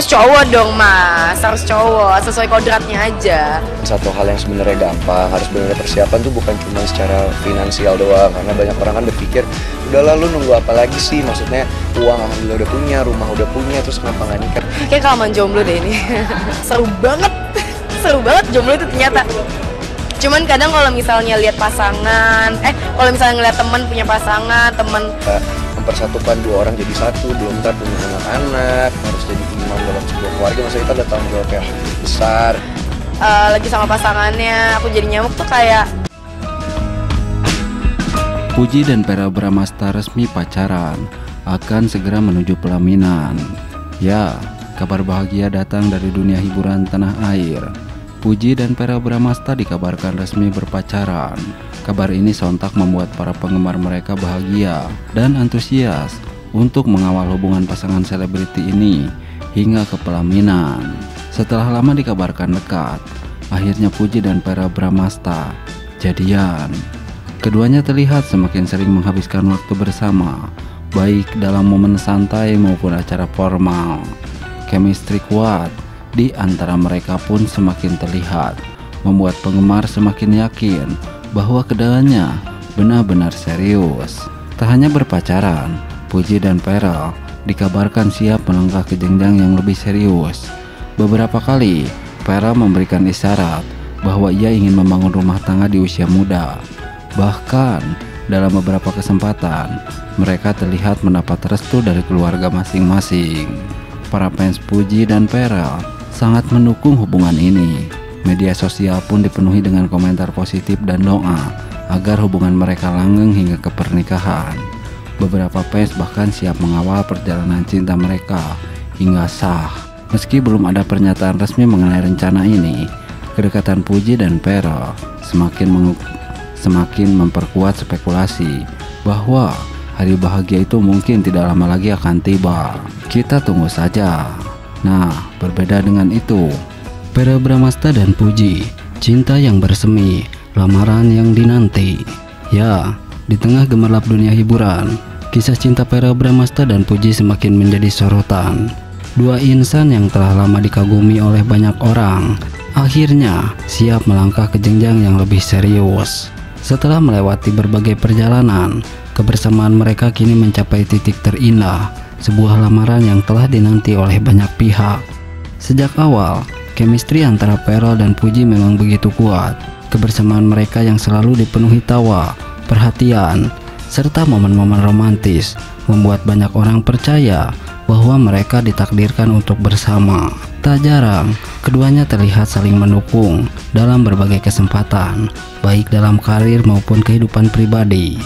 Terus cowok dong mas, harus cowok, sesuai kodratnya aja. Satu hal yang sebenarnya gampang, harus benar persiapan tuh bukan cuma secara finansial doang. Karena banyak orang kan berpikir, udah lalu nunggu apa lagi sih, maksudnya uang alhamdulillah udah punya, rumah udah punya, terus kenapa nggak nikah? Kayak kelamaan jomblo deh ini. Seru banget, seru banget jomblo itu ternyata. Cuman kadang kalau misalnya lihat pasangan, kalau misalnya ngeliat teman punya pasangan, teman mempersatukan dua orang jadi satu, belum ntar punya anak-anak, harus jadi imam dalam sebuah keluarga, maksudnya kita ada tanggung jawab yang besar. Lagi sama pasangannya, aku jadi nyamuk tuh kayak. Puji dan Vera Bramasta resmi pacaran, akan segera menuju pelaminan. Ya, kabar bahagia datang dari dunia hiburan tanah air. Puji dan Vera Bramasta dikabarkan resmi berpacaran. Kabar ini sontak membuat para penggemar mereka bahagia dan antusias untuk mengawal hubungan pasangan selebriti ini hingga ke pelaminan. Setelah lama dikabarkan dekat, akhirnya Puji dan Vera Bramasta jadian. Keduanya terlihat semakin sering menghabiskan waktu bersama, baik dalam momen santai maupun acara formal. Chemistry kuat di antara mereka pun semakin terlihat, membuat penggemar semakin yakin bahwa keduanya benar-benar serius. Tak hanya berpacaran, Puji dan Vera dikabarkan siap melangkah ke jenjang yang lebih serius. Beberapa kali, Vera memberikan isyarat bahwa ia ingin membangun rumah tangga di usia muda. Bahkan, dalam beberapa kesempatan, mereka terlihat mendapat restu dari keluarga masing-masing. Para fans Puji dan Vera sangat mendukung hubungan ini. Media sosial pun dipenuhi dengan komentar positif dan doa agar hubungan mereka langgeng hingga ke pernikahan. Beberapa fans bahkan siap mengawal perjalanan cinta mereka hingga sah. Meski belum ada pernyataan resmi mengenai rencana ini, kedekatan Puji dan Vera semakin memperkuat spekulasi bahwa hari bahagia itu mungkin tidak lama lagi akan tiba. Kita tunggu saja. Nah, berbeda dengan itu, Vera Bramasta dan Puji, cinta yang bersemi, lamaran yang dinanti. Ya, di tengah gemerlap dunia hiburan, kisah cinta Vera Bramasta dan Puji semakin menjadi sorotan. Dua insan yang telah lama dikagumi oleh banyak orang, akhirnya siap melangkah ke jenjang yang lebih serius. Setelah melewati berbagai perjalanan, kebersamaan mereka kini mencapai titik terindah, sebuah lamaran yang telah dinanti oleh banyak pihak. Sejak awal, chemistry antara Vera dan Puji memang begitu kuat. Kebersamaan mereka yang selalu dipenuhi tawa, perhatian, serta momen-momen romantis membuat banyak orang percaya bahwa mereka ditakdirkan untuk bersama. Tak jarang, keduanya terlihat saling mendukung dalam berbagai kesempatan, baik dalam karir maupun kehidupan pribadi.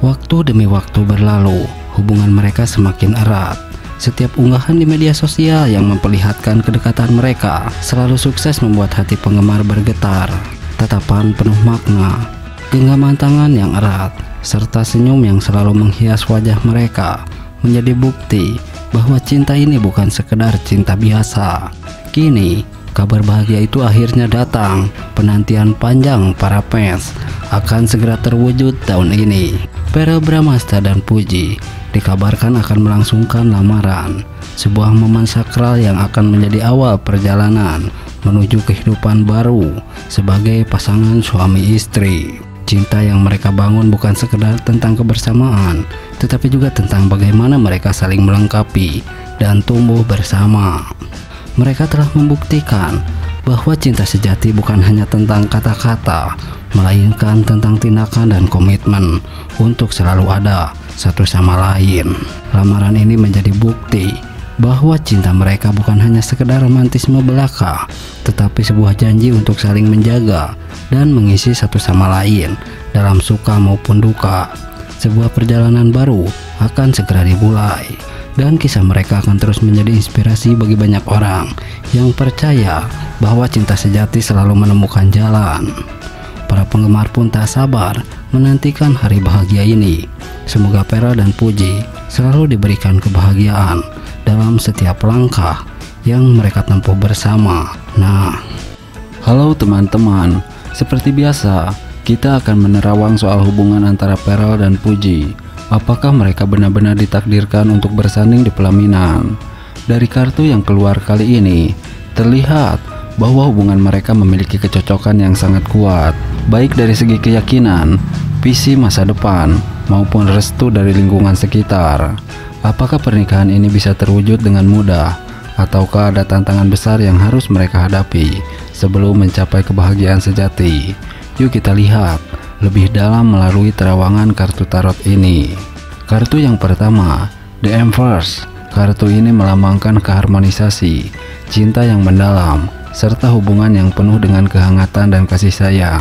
Waktu demi waktu berlalu, hubungan mereka semakin erat. Setiap unggahan di media sosial yang memperlihatkan kedekatan mereka selalu sukses membuat hati penggemar bergetar. Tatapan penuh makna, genggaman tangan yang erat, serta senyum yang selalu menghias wajah mereka menjadi bukti bahwa cinta ini bukan sekedar cinta biasa. Kini, kabar bahagia itu akhirnya datang. Penantian panjang para fans akan segera terwujud tahun ini. Vera Bramasta dan Puji dikabarkan akan melangsungkan lamaran, sebuah momen sakral yang akan menjadi awal perjalanan menuju kehidupan baru sebagai pasangan suami istri. Cinta yang mereka bangun bukan sekedar tentang kebersamaan, tetapi juga tentang bagaimana mereka saling melengkapi dan tumbuh bersama. Mereka telah membuktikan bahwa cinta sejati bukan hanya tentang kata-kata, melainkan tentang tindakan dan komitmen untuk selalu ada satu sama lain. Lamaran ini menjadi bukti bahwa cinta mereka bukan hanya sekedar romantisme belaka, tetapi sebuah janji untuk saling menjaga dan mengisi satu sama lain dalam suka maupun duka. Sebuah perjalanan baru akan segera dimulai, dan kisah mereka akan terus menjadi inspirasi bagi banyak orang yang percaya bahwa cinta sejati selalu menemukan jalan. Para penggemar pun tak sabar menantikan hari bahagia ini. Semoga Vera dan Puji selalu diberikan kebahagiaan dalam setiap langkah yang mereka tempuh bersama. Nah, halo teman-teman, seperti biasa kita akan menerawang soal hubungan antara Vera dan Puji. Apakah mereka benar-benar ditakdirkan untuk bersanding di pelaminan? Dari kartu yang keluar kali ini, terlihat bahwa hubungan mereka memiliki kecocokan yang sangat kuat, baik dari segi keyakinan, visi masa depan, maupun restu dari lingkungan sekitar. Apakah pernikahan ini bisa terwujud dengan mudah, ataukah ada tantangan besar yang harus mereka hadapi sebelum mencapai kebahagiaan sejati? Yuk kita lihat lebih dalam melalui terawangan kartu tarot ini. Kartu yang pertama, The Empress. Kartu ini melambangkan keharmonisasi, cinta yang mendalam, serta hubungan yang penuh dengan kehangatan dan kasih sayang.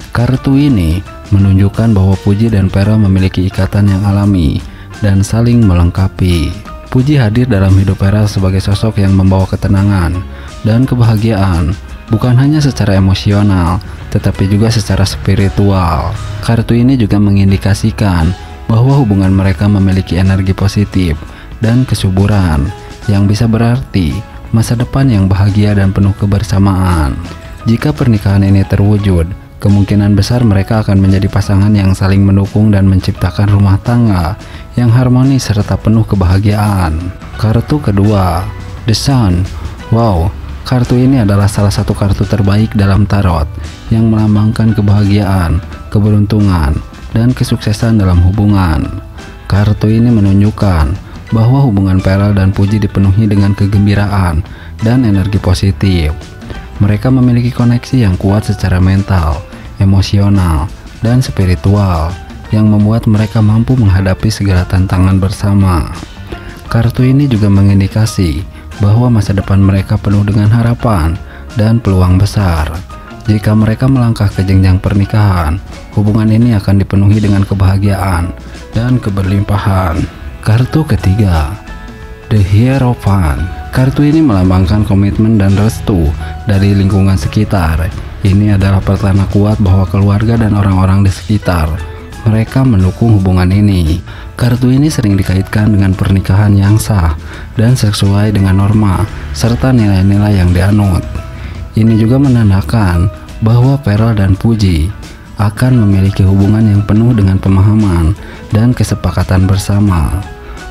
Kartu ini menunjukkan bahwa Puji dan Pearl memiliki ikatan yang alami dan saling melengkapi. Puji hadir dalam hidup Pearl sebagai sosok yang membawa ketenangan dan kebahagiaan, bukan hanya secara emosional, tetapi juga secara spiritual. Kartu ini juga mengindikasikan bahwa hubungan mereka memiliki energi positif dan kesuburan, yang bisa berarti masa depan yang bahagia dan penuh kebersamaan. Jika pernikahan ini terwujud, kemungkinan besar mereka akan menjadi pasangan yang saling mendukung dan menciptakan rumah tangga yang harmonis serta penuh kebahagiaan. Kartu kedua, The Sun. Wow, kartu ini adalah salah satu kartu terbaik dalam tarot yang melambangkan kebahagiaan, keberuntungan, dan kesuksesan dalam hubungan. Kartu ini menunjukkan bahwa hubungan Pearl dan Puji dipenuhi dengan kegembiraan dan energi positif. Mereka memiliki koneksi yang kuat secara mental, emosional, dan spiritual yang membuat mereka mampu menghadapi segala tantangan bersama. Kartu ini juga mengindikasi bahwa masa depan mereka penuh dengan harapan dan peluang besar. Jika mereka melangkah ke jenjang pernikahan, hubungan ini akan dipenuhi dengan kebahagiaan dan keberlimpahan. Kartu ketiga, The Hierophant. Kartu ini melambangkan komitmen dan restu dari lingkungan sekitar. Ini adalah pertanda kuat bahwa keluarga dan orang-orang di sekitar mereka mendukung hubungan ini. Kartu ini sering dikaitkan dengan pernikahan yang sah dan sesuai dengan norma serta nilai-nilai yang dianut. Ini juga menandakan bahwa Pearl dan Puji akan memiliki hubungan yang penuh dengan pemahaman dan kesepakatan bersama.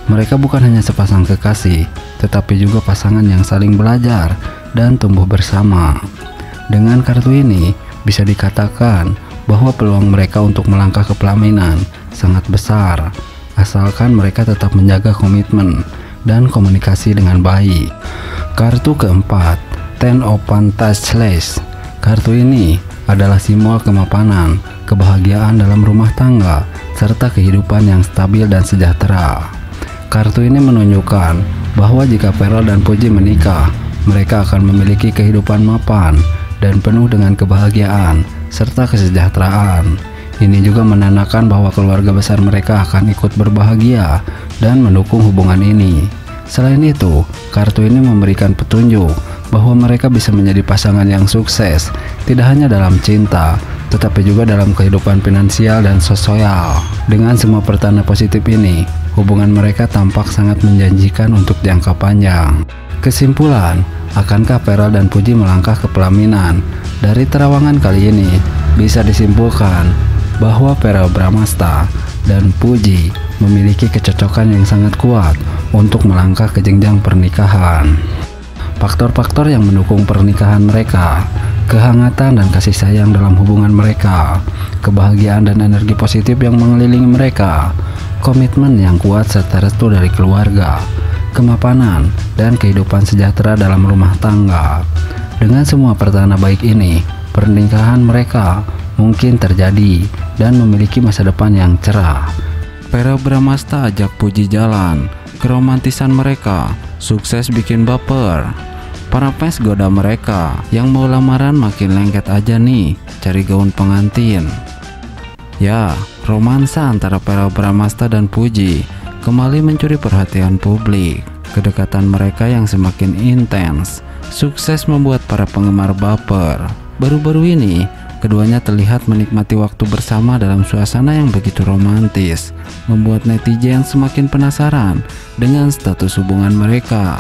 Mereka bukan hanya sepasang kekasih, tetapi juga pasangan yang saling belajar dan tumbuh bersama. Dengan kartu ini, bisa dikatakan bahwa peluang mereka untuk melangkah ke pelaminan sangat besar, asalkan mereka tetap menjaga komitmen dan komunikasi dengan baik. Kartu keempat, Ten of Pentacles. Kartu ini adalah simbol kemapanan, kebahagiaan dalam rumah tangga, serta kehidupan yang stabil dan sejahtera. Kartu ini menunjukkan bahwa jika Pearl dan Puji menikah, mereka akan memiliki kehidupan mapan dan penuh dengan kebahagiaan serta kesejahteraan. Ini juga menandakan bahwa keluarga besar mereka akan ikut berbahagia dan mendukung hubungan ini. Selain itu, kartu ini memberikan petunjuk bahwa mereka bisa menjadi pasangan yang sukses, tidak hanya dalam cinta, tetapi juga dalam kehidupan finansial dan sosial. Dengan semua pertanda positif ini, hubungan mereka tampak sangat menjanjikan untuk jangka panjang. Kesimpulan, akankah Pearl dan Puji melangkah ke pelaminan? Dari terawangan kali ini, bisa disimpulkan bahwa Pearl Bramasta dan Puji memiliki kecocokan yang sangat kuat untuk melangkah ke jenjang pernikahan. Faktor-faktor yang mendukung pernikahan mereka, kehangatan dan kasih sayang dalam hubungan mereka, kebahagiaan dan energi positif yang mengelilingi mereka, komitmen yang kuat serta restu dari keluarga, kemapanan, dan kehidupan sejahtera dalam rumah tangga. Dengan semua pertanda baik ini, pernikahan mereka mungkin terjadi dan memiliki masa depan yang cerah. Pearl Bramasta ajak Puji jalan, keromantisan mereka sukses bikin baper. Para fans goda mereka, yang mau lamaran makin lengket aja nih, cari gaun pengantin. Ya, romansa antara Pearl Bramasta dan Puji kembali mencuri perhatian publik. Kedekatan mereka yang semakin intens sukses membuat para penggemar baper. Baru-baru ini, keduanya terlihat menikmati waktu bersama dalam suasana yang begitu romantis, membuat netizen semakin penasaran dengan status hubungan mereka.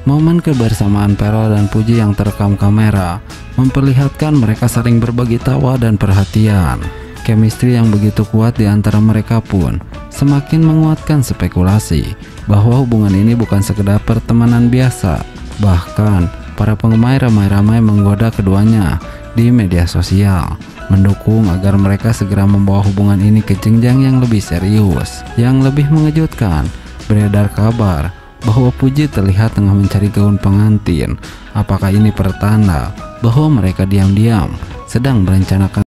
Momen kebersamaan Pearl dan Puji yang terekam kamera memperlihatkan mereka saling berbagi tawa dan perhatian. Chemistry yang begitu kuat di antara mereka pun semakin menguatkan spekulasi bahwa hubungan ini bukan sekedar pertemanan biasa. Bahkan, para penggemar ramai-ramai menggoda keduanya di media sosial, mendukung agar mereka segera membawa hubungan ini ke jenjang yang lebih serius. Yang lebih mengejutkan, beredar kabar bahwa Puji terlihat tengah mencari gaun pengantin. Apakah ini pertanda bahwa mereka diam-diam sedang merencanakan